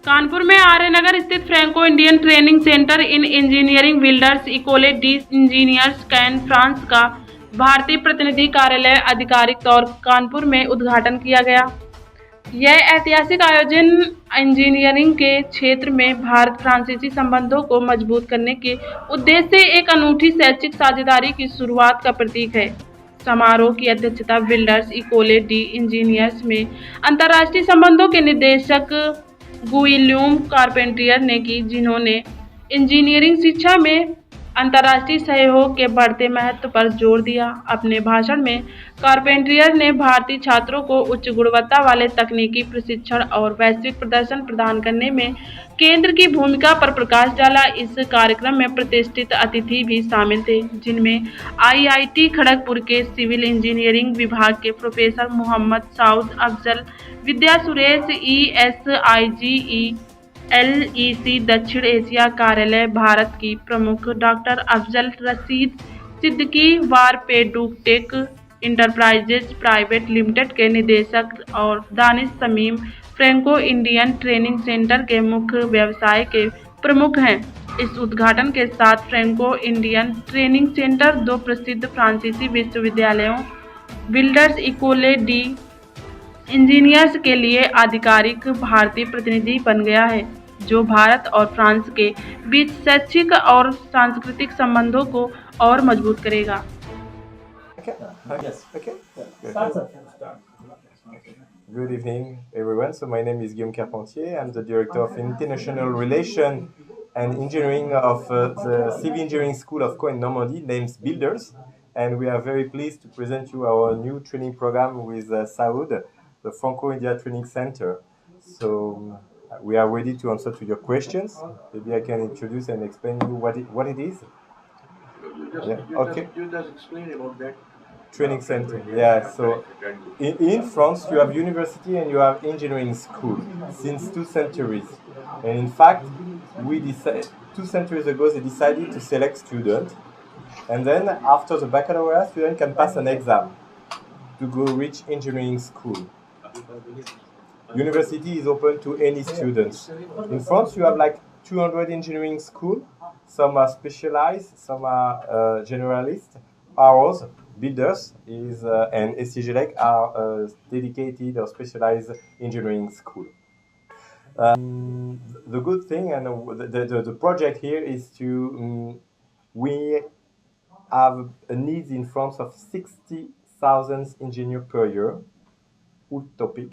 कानपुर में आर्यनगर स्थित Franco Indian training centre in engineering builders École D engineers can France का भारतीय प्रतिनिधि कार्यालय आधिकारिक तौर कानपुर में उद्घाटन किया गया। यह ऐतिहासिक आयोजन इंजीनियरिंग के क्षेत्र में भारत फ्रांसीसी संबंधों को मजबूत करने के उद्देश्य से एक अनूठी शैक्षिक साझेदारी की शुरुआत का प्रतीक है। समारोह की अध्यक्षता बिल्डर्स इकोले डी इंजीनियर्स में अंतर्राष्ट्रीय संबंधों के निदेशक गुइल्यूम कारपेंटियर ने की, जिन्होंने इंजीनियरिंग शिक्षा में अंतर्राष्ट्रीय सहयोग के बढ़ते महत्व पर जोर दिया। अपने भाषण में कारपेंटियर ने भारतीय छात्रों को उच्च गुणवत्ता वाले तकनीकी प्रशिक्षण और वैश्विक प्रदर्शन प्रदान करने में केंद्र की भूमिका पर प्रकाश डाला। इस कार्यक्रम में प्रतिष्ठित अतिथि भी शामिल थे, जिनमें आईआईटी खड़गपुर के सिविल इंजीनियरिंग विभाग के professor Mohammad Saud Afzal, Vidya Suresh, ESIGE LEC दक्षिण एशिया कार्यालय भारत की प्रमुख डॉक्टर अफजल रशीद सिद्दीकी, वारपेडुटेक इंटरप्राइजेज प्राइवेट लिमिटेड के निदेशक और Danish Samim Franco Indian training centre के मुख्य व्यवसाय के प्रमुख हैं। इस उद्घाटन के साथ फ्रैंको इंडियन ट्रेनिंग सेंटर दो प्रसिद्ध फ्रांसीसी विश्वविद्यालयों बिल्डर्स इकोले डी इंजीनियर्स के लिए आधिकारिक भारतीय प्रतिनिधि बन गया है, जो भारत और फ्रांस के बीच शैक्षिक और सांस्कृतिक संबंधों को और मजबूत करेगा। Good evening, everyone. So my name is Guillaume Carpentier. I'm the Director of International Relations and Engineering of the Civil Engineering School of Caen Normandy, named Builders. And we are very pleased to present you our new training program with Saud, the Franco India Training Center. So we are ready to answer to your questions. Maybe I can introduce and explain you what it is. You just explain about that. Training center, yeah. So in France, you have university and you have engineering school since 2 centuries. And in fact, 2 centuries ago, they decided to select students. And then after the baccalaureate, student can pass an exam to go reach engineering school. University is open to any students. In France, you have like 200 engineering school. Some are specialized, some are generalist. Ours, Builders, and SCGLEC are dedicated or specialized engineering school. The good thing and the project here is to we have a need in France of 60,000 engineers per year, utopic,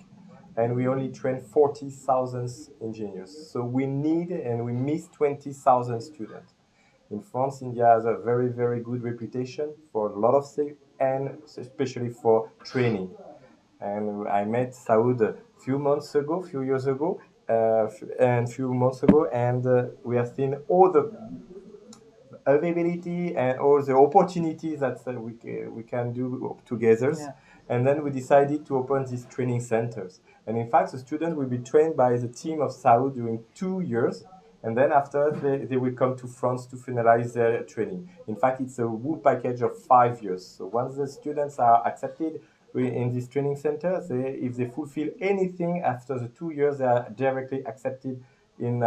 and we only train 40,000 engineers. So we need and we miss 20,000 students. In France, India has a very, very good reputation for a lot of things, and especially for training. And I met Saud a few years ago, and we have seen all the availability and all the opportunities that we can do together. Yeah. And then we decided to open these training centers. And in fact, the students will be trained by the team of Saud during 2 years. And then after, they will come to France to finalize their training. In fact, it's a whole package of 5 years. So once the students are accepted in this training center, if they fulfill anything after the 2 years, they are directly accepted in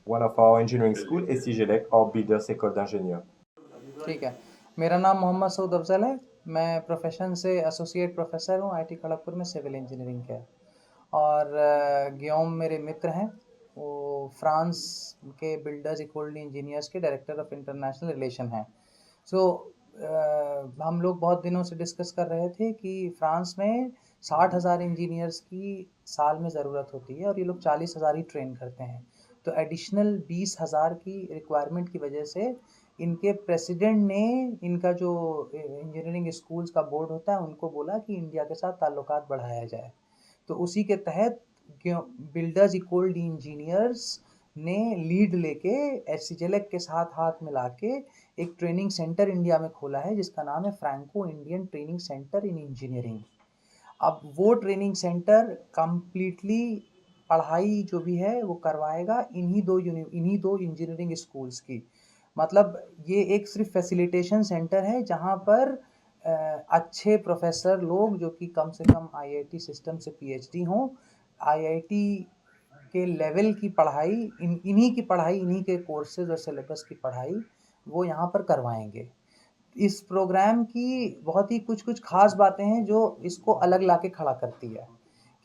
one of our engineering school, SCGLEC or Builders École d'Ingénieurs. ठीक है, मेरा नाम मोहम्मद सऊद अफजल है। मैं profession से associate professor हूँ IIT Kharagpur में civil engineering के। और गियोम मेरे मित्र हैं, वो फ्रांस के बिल्डर्स इकोले इंजीनियर्स के डायरेक्टर ऑफ इंटरनेशनल रिलेशन हैं। हम लोग बहुत दिनों से डिस्कस कर रहे थे कि फ्रांस में 60,000 इंजीनियर्स की साल में ज़रूरत होती है और ये लोग 40,000 ही ट्रेन करते हैं। तो एडिशनल 20,000 की रिक्वायरमेंट की वजह से इनके प्रेसिडेंट ने इनका जो इंजीनियरिंग स्कूल्स का बोर्ड होता है उनको बोला कि इंडिया के साथ ताल्लुकात बढ़ाया जाए। तो उसी के तहत बिल्डर्स इकोले डी इंजीनियर्स ने लीड लेके SCGLEC के साथ हाथ मिला के एक ट्रेनिंग सेंटर इंडिया में खोला है, जिसका नाम है फ्रैंको इंडियन ट्रेनिंग सेंटर इन इंजीनियरिंग। अब वो ट्रेनिंग सेंटर कम्प्लीटली पढ़ाई जो भी है वो करवाएगा इन्हीं दो इंजीनियरिंग स्कूल्स की। मतलब ये एक सिर्फ फैसिलिटेशन सेंटर है जहाँ पर अच्छे प्रोफेसर लोग जो कि कम से कम IIT सिस्टम से PhD हों, IIT के लेवल की पढ़ाई, इन्हीं के कोर्सेज और सिलेबस की पढ़ाई वो यहाँ पर करवाएंगे। इस प्रोग्राम की बहुत ही कुछ खास बातें हैं जो इसको अलग लाके खड़ा करती है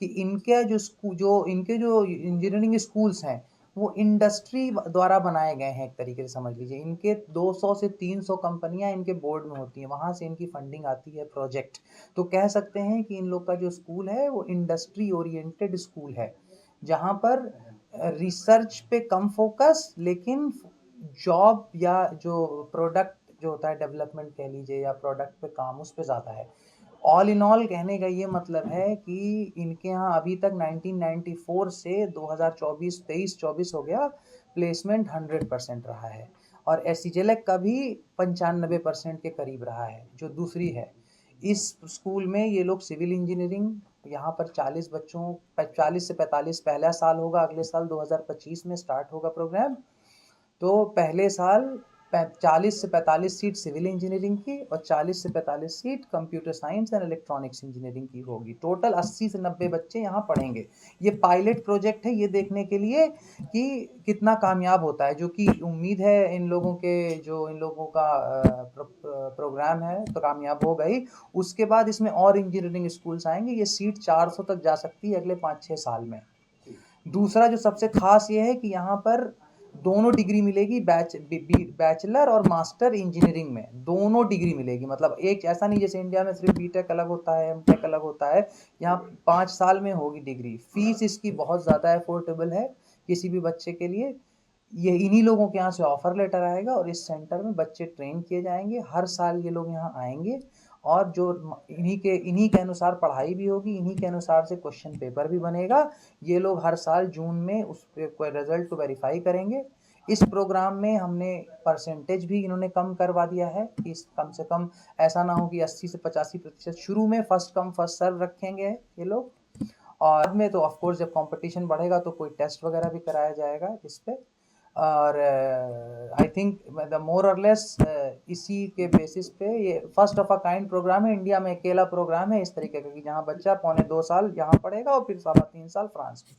कि इनके जो इंजीनियरिंग स्कूल्स हैं वो इंडस्ट्री द्वारा बनाए गए हैं। एक तरीके से समझ लीजिए, इनके 200 से 300 कंपनियां इनके बोर्ड में होती हैं, वहाँ से इनकी फंडिंग आती है प्रोजेक्ट। तो कह सकते हैं कि इन लोग का जो स्कूल है वो इंडस्ट्री ओरिएंटेड स्कूल है, जहाँ पर रिसर्च पे कम फोकस, लेकिन जॉब या जो प्रोडक्ट जो होता है डेवलपमेंट कह लीजिए या प्रोडक्ट पे काम, उस पे ज़्यादा है। ऑल इन ऑल कहने का ये मतलब है कि इनके यहाँ अभी तक 1994 से 2024 हो गया, प्लेसमेंट 100% रहा है और एससीजेलेक का भी 95% के करीब रहा है। जो दूसरी है, इस स्कूल में ये लोग सिविल इंजीनियरिंग, यहाँ पर 40 बच्चों 40 से 45 पहला साल होगा, अगले साल 2025 में स्टार्ट होगा प्रोग्राम। तो पहले साल 40 से 45 सीट सिविल इंजीनियरिंग की और 40 से 45 seat computer science and electronics engineering की होगी। टोटल 80 से 90 बच्चे यहाँ पढ़ेंगे। ये पायलट प्रोजेक्ट है, ये देखने के लिए कि कितना कामयाब होता है, जो कि उम्मीद है इन लोगों का प्रोग्राम है तो कामयाब हो गई। उसके बाद इसमें और इंजीनियरिंग स्कूल्स आएंगे, ये सीट 400 तक जा सकती है अगले 5-6 साल में। दूसरा जो सबसे खास ये है कि यहाँ पर दोनों डिग्री मिलेगी, बैचलर और मास्टर इंजीनियरिंग में दोनों डिग्री मिलेगी। मतलब एक ऐसा नहीं जैसे इंडिया में सिर्फ बीटेक अलग होता है, एमटेक अलग होता है, यहाँ 5 साल में होगी डिग्री। फीस इसकी बहुत ज़्यादा अफोर्डेबल है किसी भी बच्चे के लिए। ये इन्हीं लोगों के यहाँ से ऑफर लेटर आएगा और इस सेंटर में बच्चे ट्रेन किए जाएंगे। हर साल ये लोग यहाँ आएंगे और जो इन्हीं के अनुसार पढ़ाई भी होगी, इन्हीं के अनुसार से क्वेश्चन पेपर भी बनेगा। ये लोग हर साल जून में उस रिजल्ट को वेरीफाई करेंगे। इस प्रोग्राम में हमने परसेंटेज भी इन्होंने कम करवा दिया है कि कम से कम ऐसा ना हो कि 80 से 85% शुरू में फर्स्ट कम फर्स्ट सर्व रखेंगे ये लोग, और बाद में तो ऑफ कोर्स जब कंपटीशन बढ़ेगा तो कोई टेस्ट वगैरह भी कराया जाएगा इस पे। और आई थिंक द मोर और लेस इसी के बेसिस पे ये first of a kind programme है। इंडिया में अकेला प्रोग्राम है इस तरीके का कि जहाँ बच्चा 2.25 साल यहाँ पढ़ेगा और फिर 3.25 साल फ्रांस में।